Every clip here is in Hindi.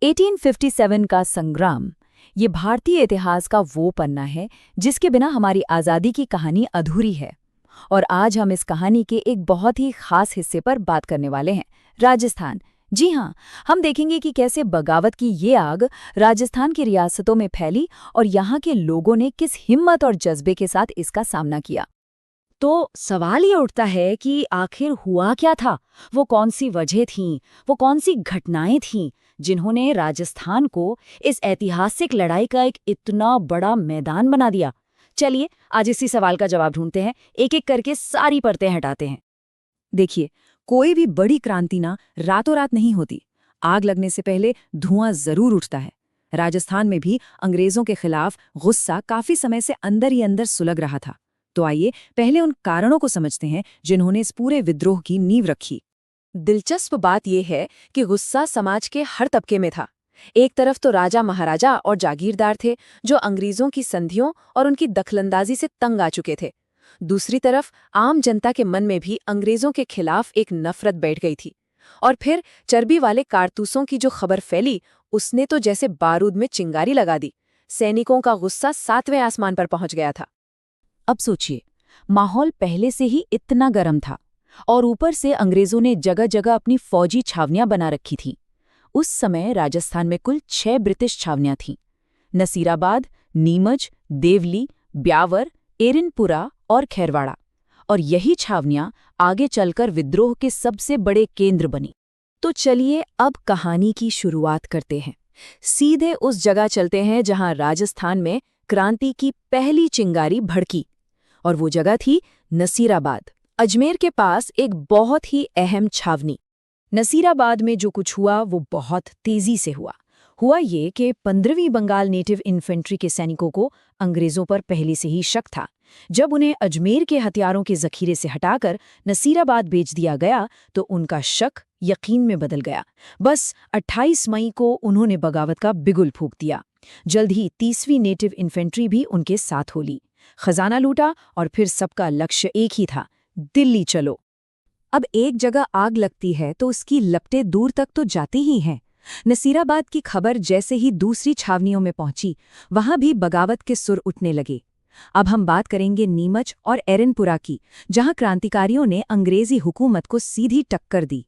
1857 का संग्राम ये भारतीय इतिहास का वो पन्ना है जिसके बिना हमारी आज़ादी की कहानी अधूरी है। और आज हम इस कहानी के एक बहुत ही खास हिस्से पर बात करने वाले हैं, राजस्थान। जी हाँ, हम देखेंगे कि कैसे बगावत की ये आग राजस्थान की रियासतों में फैली और यहाँ के लोगों ने किस हिम्मत और जज्बे के साथ इसका सामना किया। तो सवाल ये उठता है कि आखिर हुआ क्या था? वो कौन सी वजह थीं, वो कौन सी घटनाएं थीं जिन्होंने राजस्थान को इस ऐतिहासिक लड़ाई का एक इतना बड़ा मैदान बना दिया? चलिए आज इसी सवाल का जवाब ढूंढते हैं, एक-एक करके सारी परतें हटाते हैं। देखिए, कोई भी बड़ी क्रांति ना रातों रात नहीं होती। आग लगने से पहले धुआं जरूर उठता है। राजस्थान में भी अंग्रेजों के खिलाफ गुस्सा काफी समय से अंदर ही अंदर सुलग रहा था। तो आइए पहले उन कारणों को समझते हैं जिन्होंने इस पूरे विद्रोह की नींव रखी। दिलचस्प बात यह है कि गुस्सा समाज के हर तबके में था। एक तरफ तो राजा महाराजा और जागीरदार थे जो अंग्रेजों की संधियों और उनकी दखलंदाजी से तंग आ चुके थे। दूसरी तरफ आम जनता के मन में भी अंग्रेजों के खिलाफ एक नफरत बैठ गई थी। और फिर चर्बी वाले कारतूसों की जो खबर फैली, उसने तो जैसे बारूद में चिंगारी लगा दी। सैनिकों का गुस्सा 7वें आसमान पर पहुंच गया था। अब सोचिए, माहौल पहले से ही इतना गर्म था और ऊपर से अंग्रेजों ने जगह जगह अपनी फौजी छावनियां बना रखी थीं। उस समय राजस्थान में कुल 6 ब्रिटिश छावनियां थीं: नसीराबाद, नीमच, देवली, ब्यावर, एरनपुरा और खैरवाड़ा। और यही छावनियां आगे चलकर विद्रोह के सबसे बड़े केंद्र बनी। तो चलिए अब कहानी की शुरुआत करते हैं। सीधे उस जगह चलते हैं जहां राजस्थान में क्रांति की पहली चिंगारी भड़की। और वो जगह थी नसीराबाद, अजमेर के पास एक बहुत ही अहम छावनी। नसीराबाद में जो कुछ हुआ वो बहुत तेजी से हुआ ये कि 15वीं बंगाल नेटिव इन्फेंट्री के सैनिकों को अंग्रेजों पर पहले से ही शक था। जब उन्हें अजमेर के हथियारों के जखीरे से हटाकर नसीराबाद भेज दिया गया तो उनका शक यकीन में बदल गया। बस 28 मई को उन्होंने बगावत का बिगुल फूंक दिया। जल्द ही 30वीं नेटिव इन्फेंट्री भी उनके साथ हो ली। खजाना लूटा और फिर सबका लक्ष्य एक ही था, दिल्ली चलो। अब एक जगह आग लगती है तो उसकी लपटें दूर तक तो जाती ही हैं। नसीराबाद की खबर जैसे ही दूसरी छावनियों में पहुंची, वहां भी बगावत के सुर उठने लगे। अब हम बात करेंगे नीमच और एरनपुरा की, जहां क्रांतिकारियों ने अंग्रेजी हुकूमत को सीधी टक्कर दी।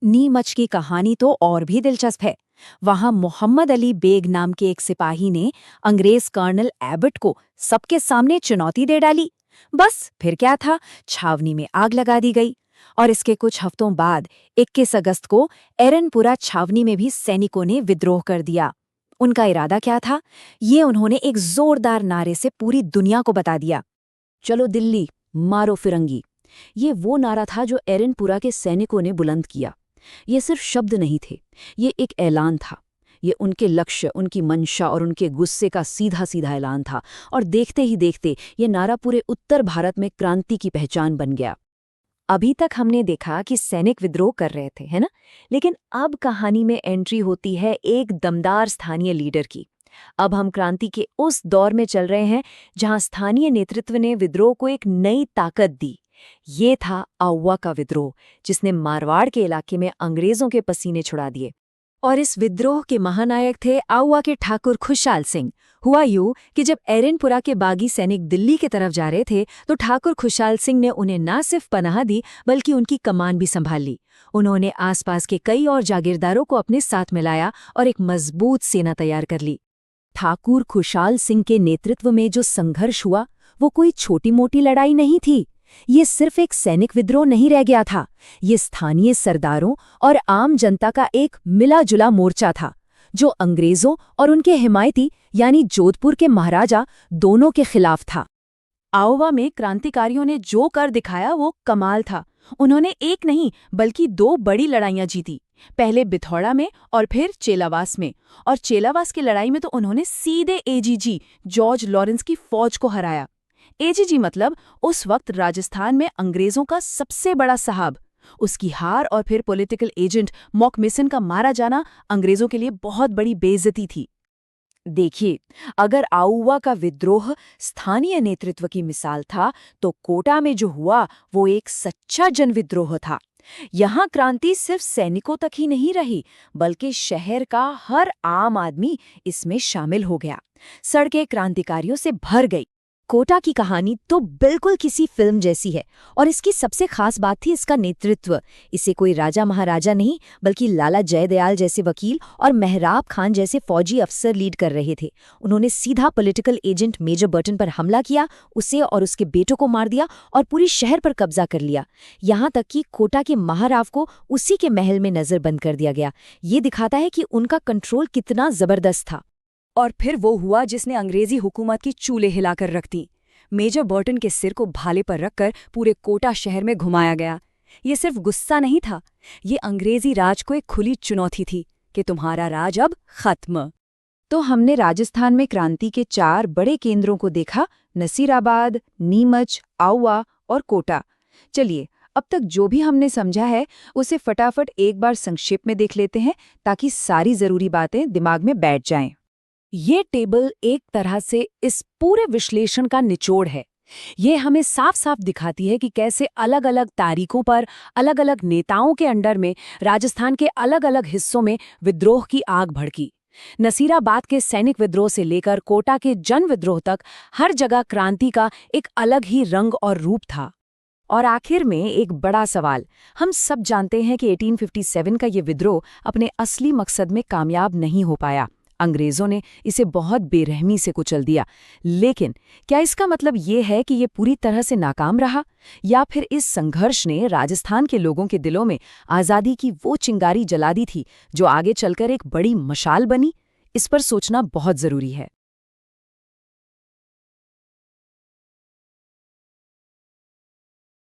नीमच की कहानी तो और भी दिलचस्प है। वहां मोहम्मद अली बेग नाम के एक सिपाही ने अंग्रेज कर्नल एबट को सबके सामने चुनौती दे डाली। बस फिर क्या था, छावनी में आग लगा दी गई। और इसके कुछ हफ्तों बाद 21 अगस्त को एरनपुरा छावनी में भी सैनिकों ने विद्रोह कर दिया। उनका इरादा क्या था? ये उन्होंने एक जोरदार नारे से पूरी दुनिया को बता दिया, चलो दिल्ली, मारो फिरंगी। ये वो नारा था जो एरनपुरा के सैनिकों ने बुलंद किया। ये सिर्फ शब्द नहीं थे, ये एक ऐलान था। ये उनके लक्ष्य, उनकी मंशा और उनके गुस्से का सीधा सीधा ऐलान था। और देखते ही देखते ये नारा पूरे उत्तर भारत में क्रांति की पहचान बन गया। अभी तक हमने देखा कि सैनिक विद्रोह कर रहे थे, है ना? लेकिन अब कहानी में एंट्री होती है एक दमदार स्थानीय लीडर की। अब हम क्रांति के उस दौर में चल रहे हैं जहां स्थानीय नेतृत्व ने विद्रोह को एक नई ताकत दी। ये था आउवा का विद्रोह, जिसने मारवाड़ के इलाके में अंग्रेजों के पसीने छुड़ा दिए। और इस विद्रोह के महानायक थे आउवा के ठाकुर खुशहाल सिंह। हुआ यूं कि जब एरनपुरा के बागी सैनिक दिल्ली की तरफ जा रहे थे तो ठाकुर खुशहाल सिंह ने उन्हें न सिर्फ पनाह दी बल्कि उनकी कमान भी संभाल ली। उन्होंने आसपास के कई और जागीरदारों को अपने साथ मिलाया और एक मजबूत सेना तैयार कर ली। ठाकुर खुशहाल सिंह के नेतृत्व में जो संघर्ष हुआ वो कोई छोटी मोटी लड़ाई नहीं थी। ये सिर्फ एक सैनिक विद्रोह नहीं रह गया था, ये स्थानीय सरदारों और आम जनता का एक मिला जुला मोर्चा था जो अंग्रेजों और उनके हिमायती यानी जोधपुर के महाराजा दोनों के खिलाफ था। आउवा में क्रांतिकारियों ने जो कर दिखाया वो कमाल था। उन्होंने एक नहीं बल्कि 2 बड़ी लड़ाइयां जीती, पहले बिथौड़ा में और फिर चेलावास में। और चेलावास की लड़ाई में तो उन्होंने सीधे एजीजी जॉर्ज लॉरेंस की फौज को हराया। एजीजी मतलब उस वक्त राजस्थान में अंग्रेजों का सबसे बड़ा साहब। उसकी हार और फिर पॉलिटिकल एजेंट मॉकमेसन का मारा जाना अंग्रेजों के लिए बहुत बड़ी बेइज्जती थी। देखिए, अगर आउवा का विद्रोह स्थानीय नेतृत्व की मिसाल था तो कोटा में जो हुआ वो एक सच्चा जनविद्रोह था। यहाँ क्रांति सिर्फ सैनिकों तक ही नहीं रही, बल्कि शहर का हर आम आदमी इसमें शामिल हो गया। सड़कें क्रांतिकारियों से भर गई। कोटा की कहानी तो बिल्कुल किसी फिल्म जैसी है, और इसकी सबसे खास बात थी इसका नेतृत्व। इसे कोई राजा महाराजा नहीं, बल्कि लाला जयदयाल जैसे वकील और मेहराब खान जैसे फौजी अफसर लीड कर रहे थे। उन्होंने सीधा पॉलिटिकल एजेंट मेजर बर्टन पर हमला किया, उसे और उसके बेटों को मार दिया और पूरी शहर पर कब्जा कर लिया। यहाँ तक कि कोटा के महाराव को उसी के महल में नजरबंद कर दिया गया। ये दिखाता है कि उनका कंट्रोल कितना जबरदस्त था। और फिर वो हुआ जिसने अंग्रेजी हुकूमत की चूल्हे हिलाकर रख दी। मेजर बर्टन के सिर को भाले पर रखकर पूरे कोटा शहर में घुमाया गया। ये सिर्फ गुस्सा नहीं था, ये अंग्रेजी राज को एक खुली चुनौती थी कि तुम्हारा राज अब खत्म। तो हमने राजस्थान में क्रांति के 4 बड़े केंद्रों को देखा, नसीराबाद, नीमच, आउवा और कोटा। चलिए, अब तक जो भी हमने समझा है उसे फटाफट एक बार संक्षेप में देख लेते हैं, ताकि सारी जरूरी बातें दिमाग में बैठ जाएं। ये टेबल एक तरह से इस पूरे विश्लेषण का निचोड़ है। ये हमें साफ साफ दिखाती है कि कैसे अलग अलग तारीखों पर अलग अलग नेताओं के अंडर में राजस्थान के अलग अलग हिस्सों में विद्रोह की आग भड़की। नसीराबाद के सैनिक विद्रोह से लेकर कोटा के जन विद्रोह तक हर जगह क्रांति का एक अलग ही रंग और रूप था। और आखिर में एक बड़ा सवाल, हम सब जानते हैं कि 1857 का ये विद्रोह अपने असली मकसद में कामयाब नहीं हो पाया। अंग्रेजों ने इसे बहुत बेरहमी से कुचल दिया। लेकिन क्या इसका मतलब ये है कि ये पूरी तरह से नाकाम रहा, या फिर इस संघर्ष ने राजस्थान के लोगों के दिलों में आज़ादी की वो चिंगारी जला दी थी जो आगे चलकर एक बड़ी मशाल बनी? इस पर सोचना बहुत जरूरी है।